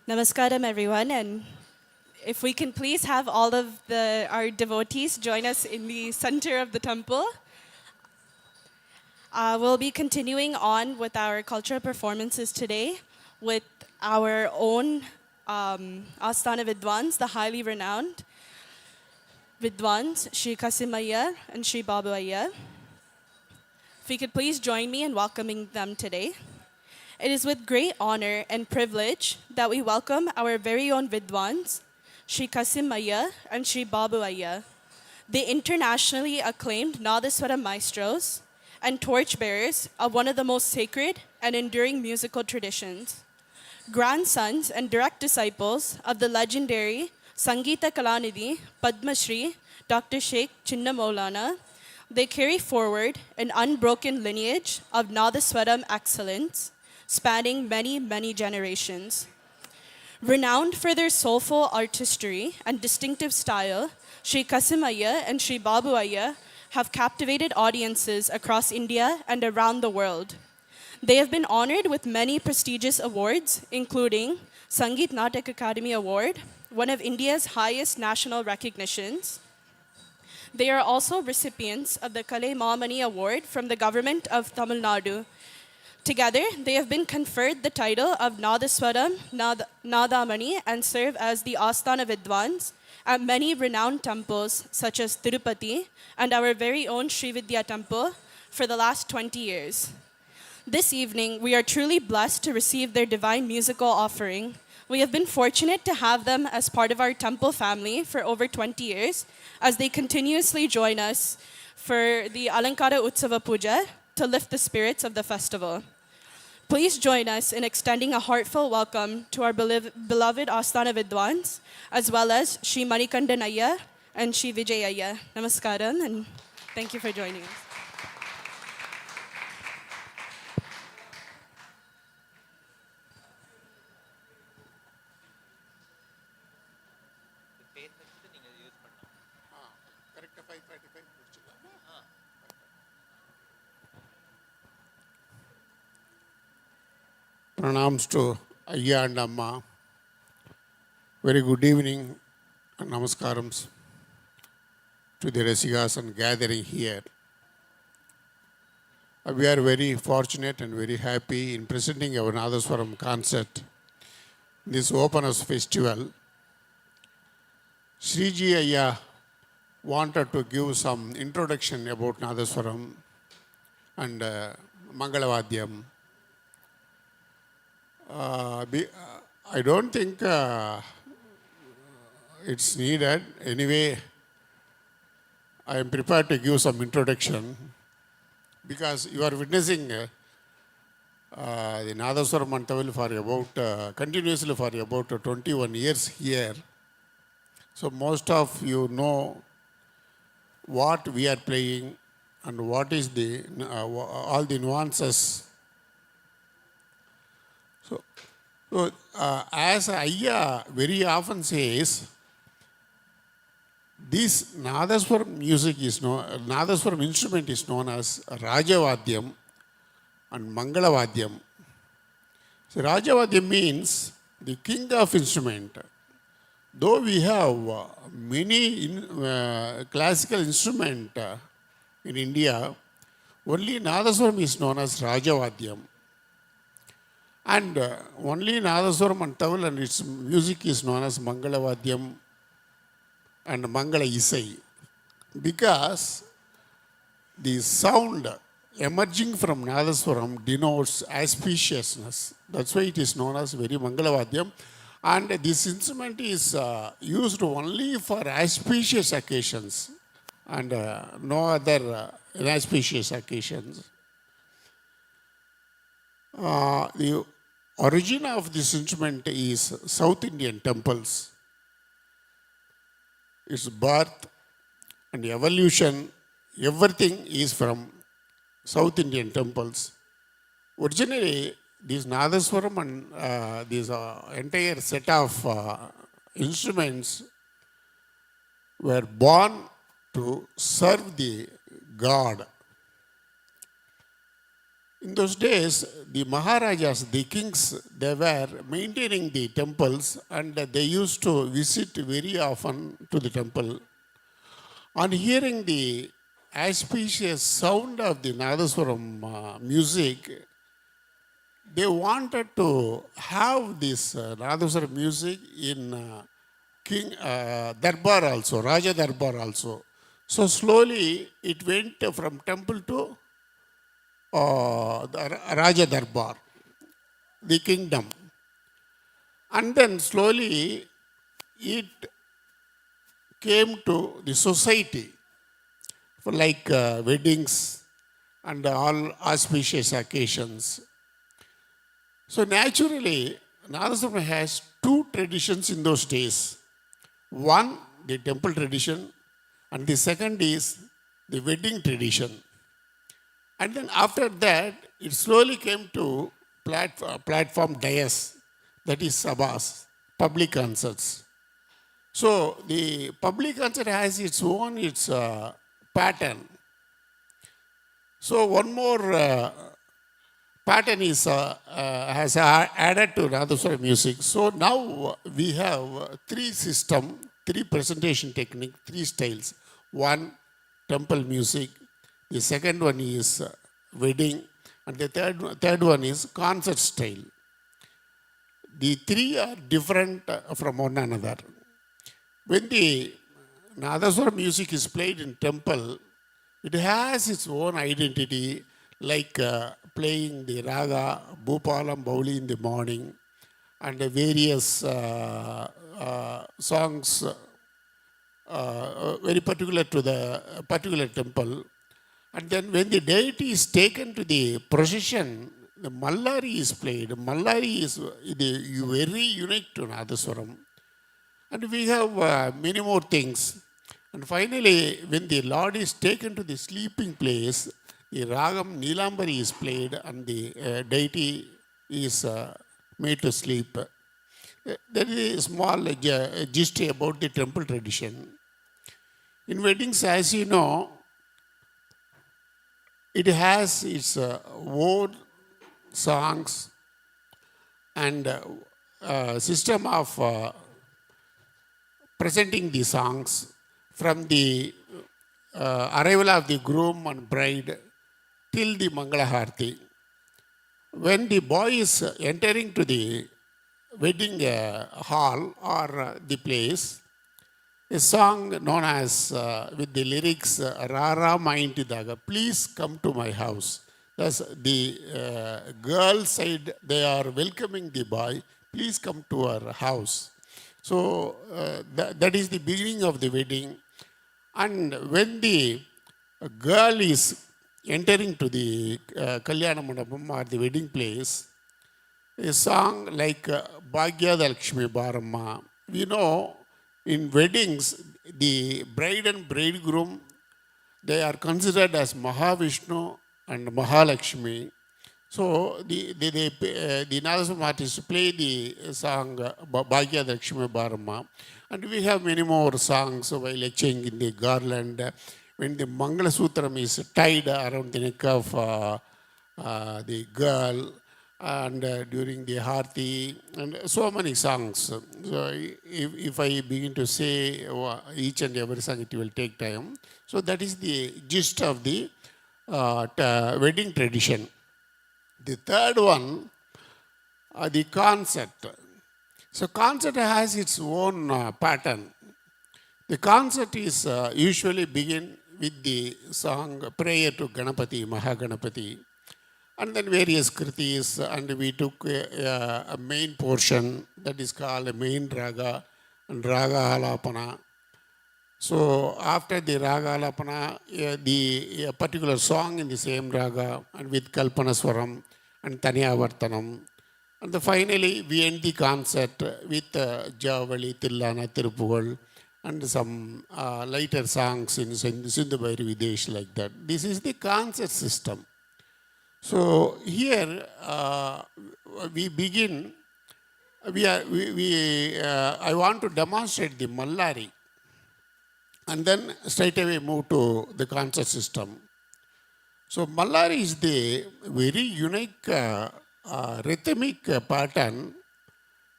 Namaskaram, everyone, and if we can please have all of our devotees join us in the center of the temple. We'll be continuing on with our cultural performances today with our own Asthana Vidwans, the highly renowned Vidwans, Sri Kasimaya and Sri Babu Ayya. If we could please join me in welcoming them today. It is with great honor and privilege that we welcome our very own Vidwans, Sri Kasimaya and Sri Babu Ayya, the internationally acclaimed nadaswaram maestros and torchbearers of one of the most sacred and enduring musical traditions. Grandsons and direct disciples of the legendary Sangeeta Kalanidhi Padma Shri Dr. Sheikh Chinna Maulana, they carry forward an unbroken lineage of nadaswaram excellence spanning many, many generations. Renowned for their soulful artistry and distinctive style, Sri Kasimaya and Sri Babu Ayya have captivated audiences across India and around the world. They have been honored with many prestigious awards, including Sangeet Natak Academy Award, one of India's highest national recognitions. They are also recipients of the Kale Maamani Award from the government of Tamil Nadu. Together, they have been conferred the title of Nadaswaram Nadamani and serve as the Asthana Vidwans at many renowned temples such as Tirupati and our very own Sri Vidya Temple for the last 20 years. This evening, we are truly blessed to receive their divine musical offering. We have been fortunate to have them as part of our temple family for over 20 years as they continuously join us for the Alankara Utsava Puja to lift the spirits of the festival. Please join us in extending a heartfelt welcome to our beloved Asthana Vidwans, as well as Sri Manikandan Ayya and Sri Vijay Ayya. Namaskaram, and thank you for joining us. Pranams to Ayya and Amma. Very good evening and namaskarams to the Rasikas and gathering here. We are very fortunate and very happy in presenting our Nadaswaram concert, this Open House Festival. Sriji Ayya wanted to give some introduction about Nadaswaram and Mangalavadyam. I don't think it's needed. Anyway, I am prepared to give some introduction because you are witnessing the Nadaswaram Mantavil for about continuously for about 21 years here. So most of you know what we are playing and what is the all the nuances. So, as Ayya very often says, this Nadaswaram music is known, Nadaswaram instrument is known as Rajavadyam and Mangalavadyam. So, Rajavadyam means the king of instrument. Though we have many classical instrument in India, only Nadaswaram is known as Rajavadyam. And only Nadaswaram and Tawil and its music is known as Mangalavadyam and Mangala Isai. Because the sound emerging from Nadaswaram denotes auspiciousness. That's why it is known as very Mangalavadyam. And this instrument is used only for auspicious occasions and no other inauspicious occasions. The origin of this instrument is South Indian temples. Its birth and evolution, everything is from South Indian temples. Originally, this Nadaswaram and this entire set of instruments were born to serve the God. In those days, the Maharajas, the kings, they were maintaining the temples and they used to visit very often to the temple. On hearing the auspicious sound of the nadaswaram music, they wanted to have this nadaswaram music in King Darbar also, Raja Darbar also. So slowly it went from temple to the Raja Darbar, the kingdom. And then slowly it came to the society for like weddings and all auspicious occasions. So naturally, Nadaswaram has two traditions in those days. One, the temple tradition, and the second is the wedding tradition. And then after that, it slowly came to platform dais, that is sabhas, public concerts. So the public concert has its own pattern. So one more pattern is has added to Nadaswara music. So now we have three presentation technique, three styles. One, temple music. The second one is wedding, and the third one is concert style. The three are different from one another. When the Nadaswara music is played in temple, it has its own identity, like playing the raga, Bhupalam, Bauli in the morning, and the various songs very particular to the particular temple. And then when the deity is taken to the procession, the Mallari is played. Mallari is very unique to Nadaswaram. And we have many more things. And finally, when the Lord is taken to the sleeping place, the Ragam Nilambari is played and the deity is made to sleep. There is a small gist about the temple tradition. In weddings, as you know, it has its own songs and system of presenting the songs from the arrival of the groom and bride till the Mangala Harti. When the boy is entering to the wedding hall or the place, a song known as with the lyrics Rara Maintidaga, please come to my house. Thus the girl side, they are welcoming the boy, please come to our house. So that is the beginning of the wedding. And when the girl is entering to the Kalyana Mandapam or the wedding place, a song like Bhagya Lakshmi Baramma. We know in weddings, the bride and bridegroom, they are considered as Mahavishnu and Mahalakshmi. So the Nadaswaram artists play the song Bhagya Lakshmi Baramma. And we have many more songs while exchanging in the garland. When the Mangala Sutram is tied around the neck of the girl, and during the Harti, and so many songs. So if I begin to say each and every song, it will take time. So that is the gist of the wedding tradition. The third one, the concert. So concert has its own pattern. The concert is usually begin with the song prayer to Ganapati, Mahaganapati, and then various kritis, and we took a main portion that is called a main raga and raga halapana. So after the raga halapana, the particular song in the same raga and with kalpanaswaram and taniyavartanam. And finally we end the concert with Javali, Tillana, Tirupugal and some lighter songs in Sindhu Bhairavi Videsh like that. This is the concert system. So here we begin. I want to demonstrate the Mallari, and then straight away move to the concert system. So Mallari is the very unique rhythmic pattern,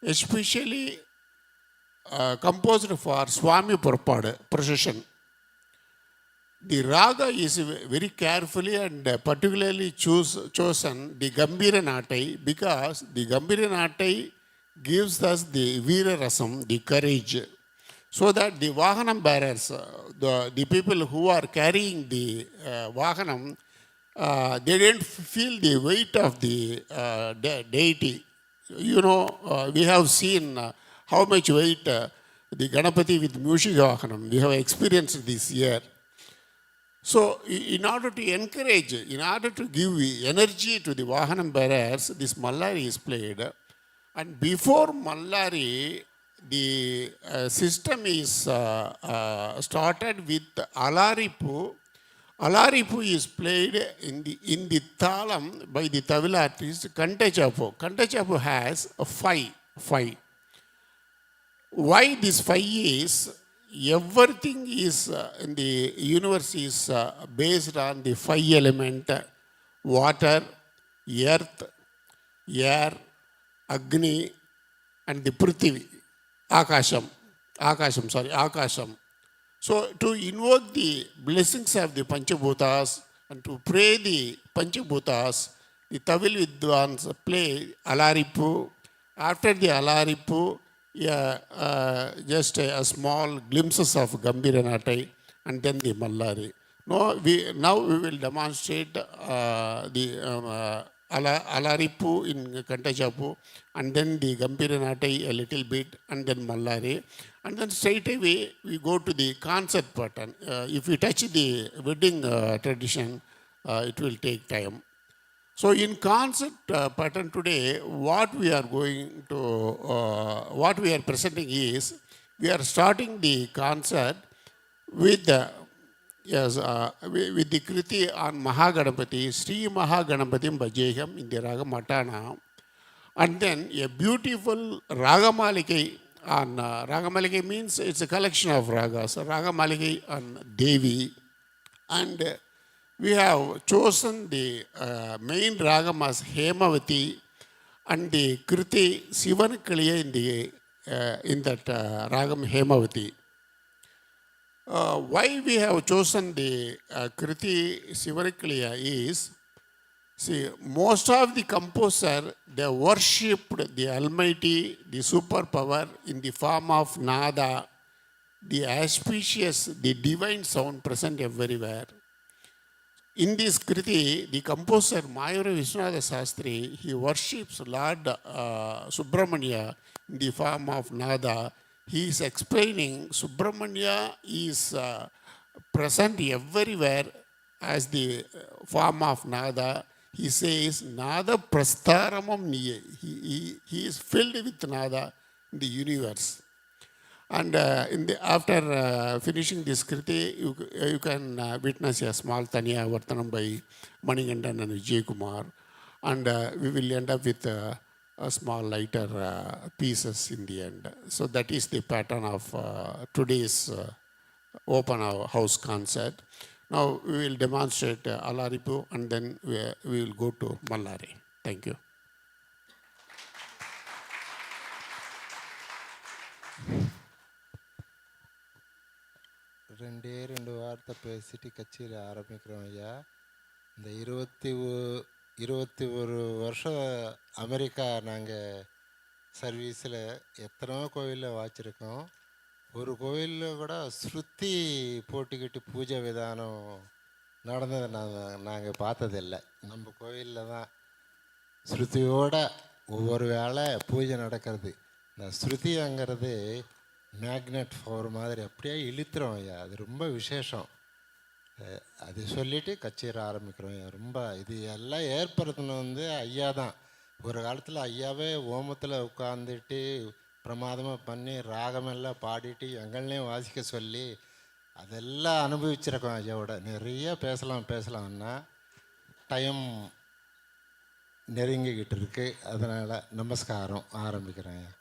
especially composed for Swami Purpada procession. The raga is very carefully and particularly chosen the Gambhira Natai because the Gambhira Natai gives us the Veera Rasam, the courage, so that the Vahanam bearers, the people who are carrying the Vahanam, they didn't feel the weight of the deity. You know, we have seen how much weight the Ganapati with Music Vahanam, we have experienced this year. So, in order to encourage, in order to give energy to the Vahanam bearers, this Mallari is played. And before Mallari, the system is started with Alaripu. Alaripu is played in the Thalam by the Tamil artist Kantachapu. Kantachapu has five. Why this five is? Everything is in the universe is based on the five element: water, earth, air, Agni, and the Prithvi, Akasham. So to invoke the blessings of the Panchabhutas and to pray the Panchabhutas, the Tamil Vidwans play Alaripu. After the Alaripu, just a small glimpses of Gambhira Natai and then the Mallari. Now we will demonstrate the Alaripu in Kantachapu and then the Gambhira Natai a little bit and then Mallari. And then straight away we go to the concert pattern. If we touch the wedding tradition, it will take time. So in concert pattern today, what we are presenting is, we are starting the concert with the Kriti on Mahaganapati, Sri Mahaganapati Bhajeham in the Raga Matana, and then a beautiful Ragamalikai on Ragamalikai means it's a collection of ragas. Ragamalikai on Devi, and we have chosen the main ragam as Hemavati and the Kriti Sivanakaliya in that ragam Hemavati. Why we have chosen the Kriti Sivanakaliya is, see, most of the composer, they worshipped the Almighty, the superpower in the form of nada, the auspicious, the divine sound present everywhere. In this Kriti, the composer Mayura Vishwanatha Sastri, he worships Lord Subramanya in the form of nada. He is explaining Subramanya is present everywhere as the form of nada. He says, nada prastaramam niye. He is filled with nada in the universe. And after finishing this Kriti, you can witness a small Tanya Vartanam by Manigandan and Vijay Kumar. And we will end up with a small lighter pieces in the end. So that is the pattern of today's open house concert. Now we will demonstrate Alaripu and then we will go to Mallari. Thank you. ரெண்டு வார்த்தை பேசிட்டு கச்சேரி ஆரம்பிக்கிறோம் ஐயா. இந்த 21 வருஷம் America நாங்கள் சர்வீஸில் எத்தனோ கோவிலில் வாச்சிருக்கோம். ஒரு கோவிலில் கூட ஸ்ருதி போட்டுக்கிட்டு பூஜை விதானம் நடந்ததை நாங்கள் பார்த்ததில்லை. நம்ம கோவிலில் தான் ஸ்ருதியோட ஒவ்வொரு வேளை பூஜை நடக்கிறது. இந்த ஸ்ருதிங்கிறது மேக்னெட் பவர் மாதிரி அப்படியே இழுத்துறோம் ஐயா. அது ரொம்ப விசேஷம். அது சொல்லிவிட்டு கச்சேரி ஆரம்பிக்கிறோம் ஐயா. ரொம்ப இது எல்லாம் ஏற்படுத்தின ஐயா தான். ஒரு காலத்தில் ஐயாவே ஓமத்தில் உட்காந்துட்டு பிரமாதமாக பண்ணி ராகமெல்லாம் பாடிட்டு எங்கள்னையும் வாசிக்க சொல்லி அதெல்லாம் அனுபவிச்சிருக்கோம் ஐயாவோட. நிறைய பேசலாம்னா டைம் நெருங்கிக்கிட்டு இருக்கு. அதனால் நமஸ்காரம் ஆரம்பிக்கிறேன் ஐயா.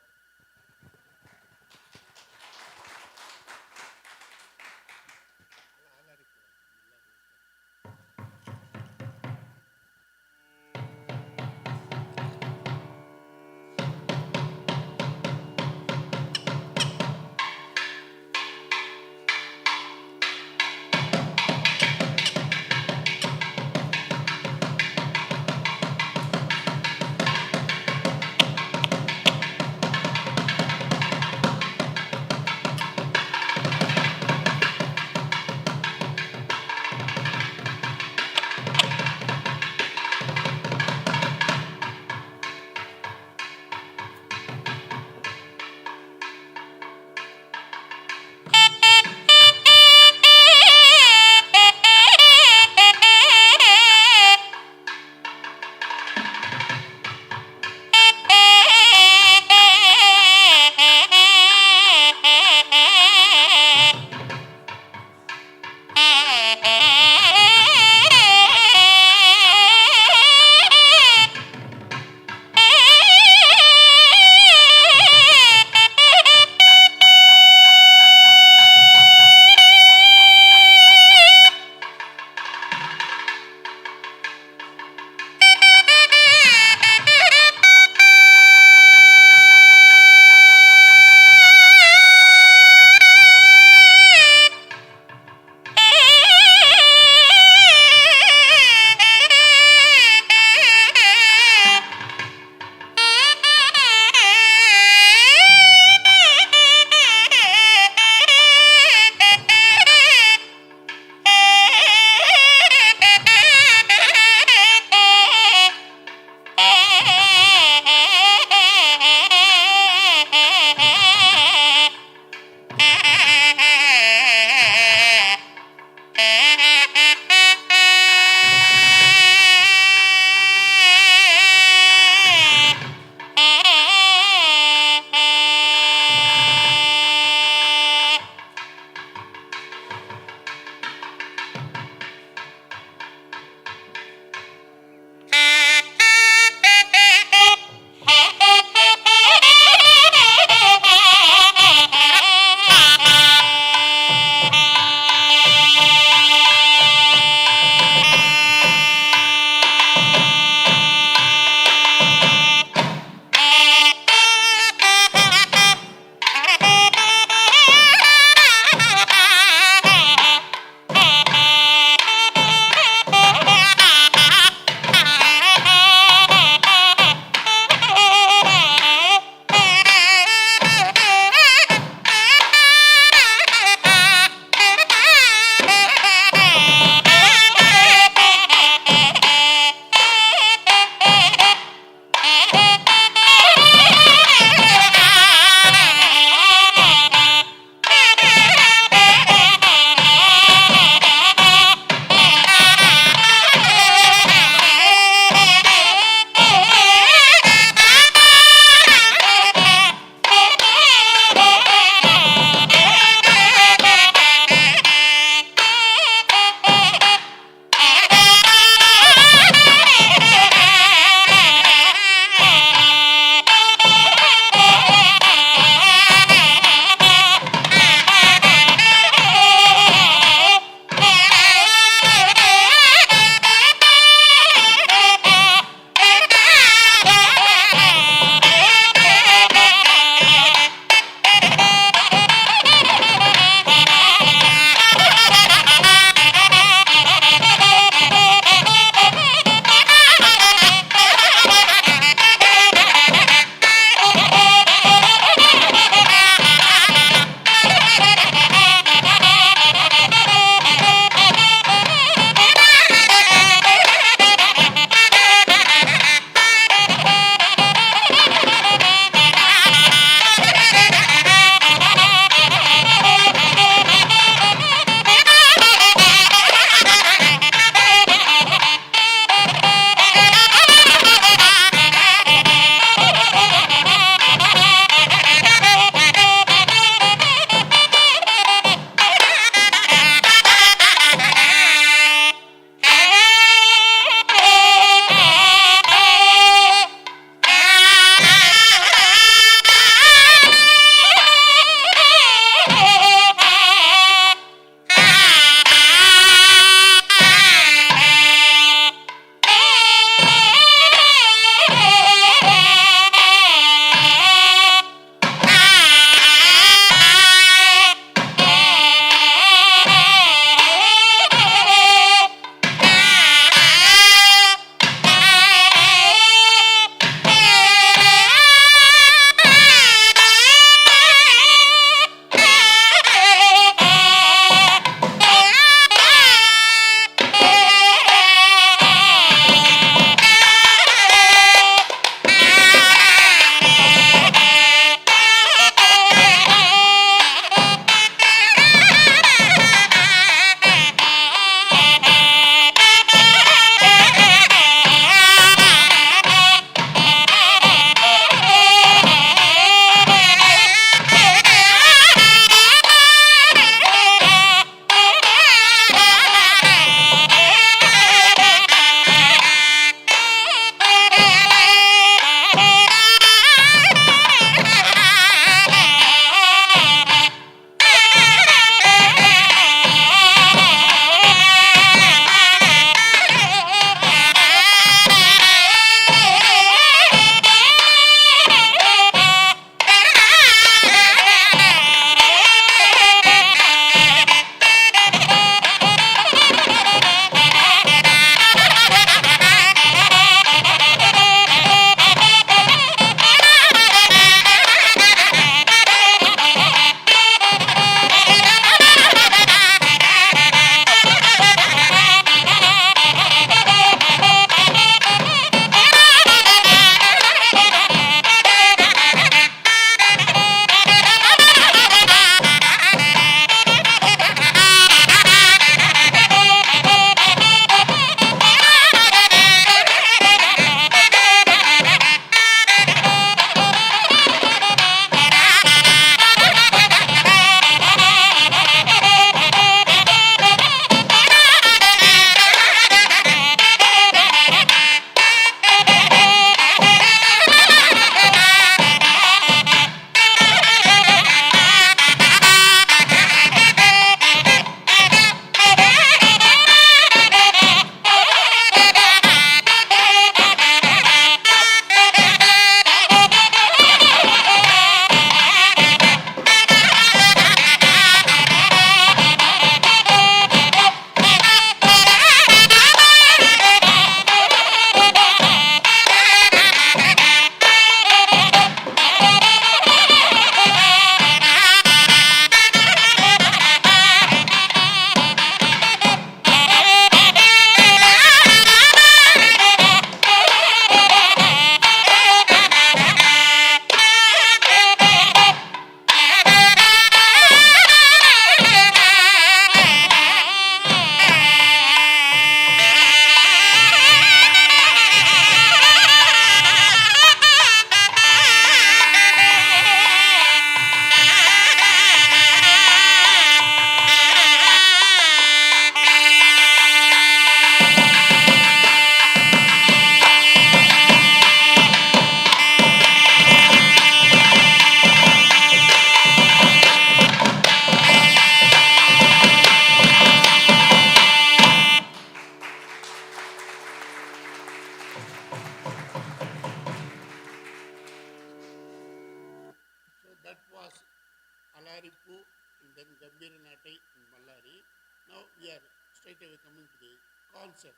Gambira Natai in Ballari. Now we are straight away coming to the concept.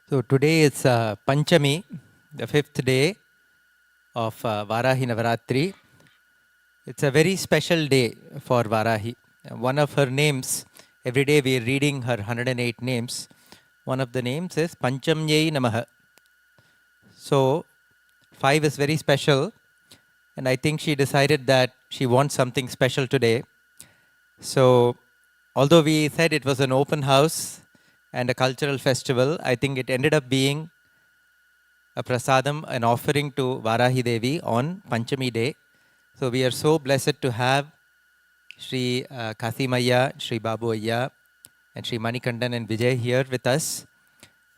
So today is Panchami, the 5th day of Varahi Navaratri. It's a very special day for Varahi. One of her names, every day we are reading her 108 names. One of the names is Panchamyai Namaha. So 5 is very special, and I think she decided that she wants something special today. So although we said it was an open house and a cultural festival, I think it ended up being a prasadam, an offering to Varahi Devi on Panchami day. So we are so blessed to have Sri Kasimaya, Sri Babu Ayya, and Sri Manikandan and Vijay here with us.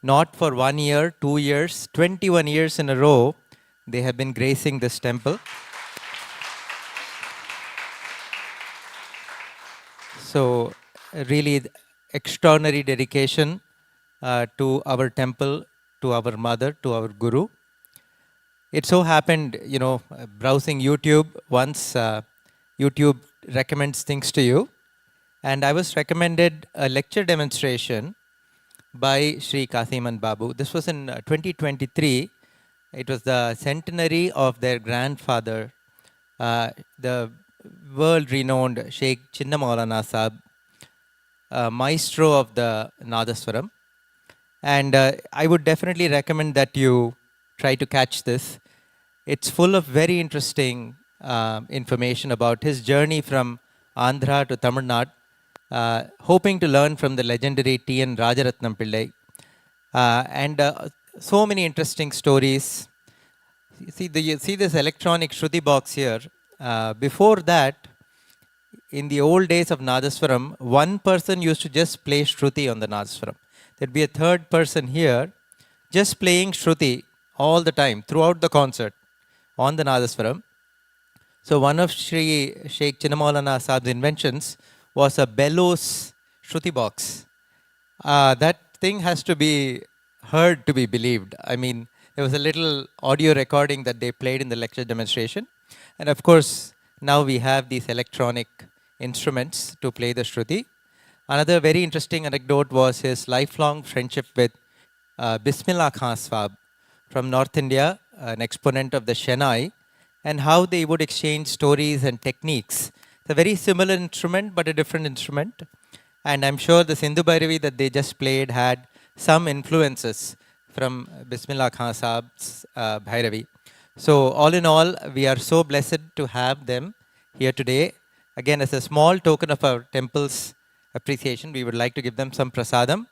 Not for 1 year, 2 years, 21 years in a row, they have been gracing this temple. So really extraordinary dedication to our temple, to our mother, to our guru. It so happened, browsing YouTube, once YouTube recommends things to you, and I was recommended a lecture demonstration by Sri Kasiman Babu. This was in 2023. It was the centenary of their grandfather, the world-renowned Sheikh Chinna Maulana Sahib, maestro of the nadaswaram. And I would definitely recommend that you try to catch this. It's full of very interesting information about his journey from Andhra to Tamil Nadu, hoping to learn from the legendary T.N. Rajaratnam Pillai. And so many interesting stories. You see this electronic Shruti box here. Before that, in the old days of Nadaswaram, one person used to just play Shruti on the Nadaswaram. There'd be a third person here just playing Shruti all the time, throughout the concert, on the Nadaswaram. So one of Sheikh Chinnamaulana Sahib's inventions was a bellows Shruti box. That thing has to be heard to be believed. I mean, there was a little audio recording that they played in the lecture demonstration. And of course, now we have these electronic instruments to play the Shruti. Another very interesting anecdote was his lifelong friendship with Bismillah Khan Swab from North India, an exponent of the Shenai, and how they would exchange stories and techniques. It's a very similar instrument, but a different instrument. And I'm sure the Sindhu Bhairavi that they just played had some influences from Bismillah Khan Saab's Bhairavi. So all in all, we are so blessed to have them here today. Again, as a small token of our temple's appreciation, we would like to give them some prasadam.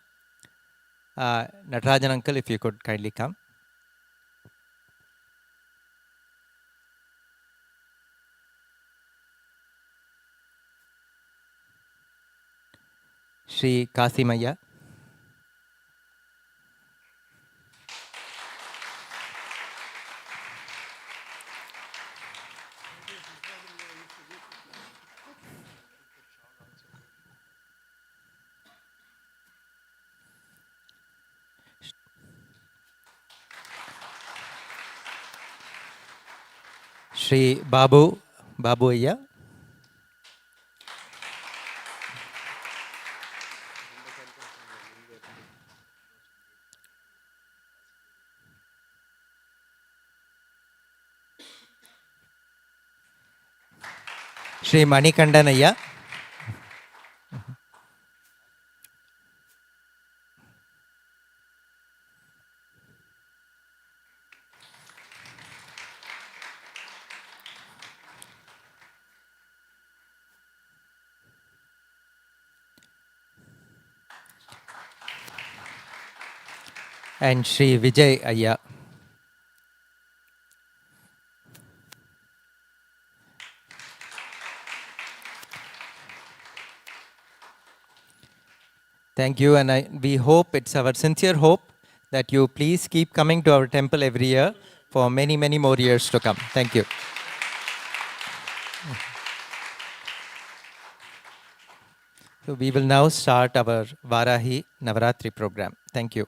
Natarajan uncle, if you could kindly come. Sri Kasimaya. Sri Babu Ayya. Sri Manikandan Ayya. And Sri Vijay Ayya. Thank you, and we hope, it's our sincere hope, that you please keep coming to our temple every year for many, many more years to come. Thank you. So we will now start our Varahi Navaratri program. Thank you.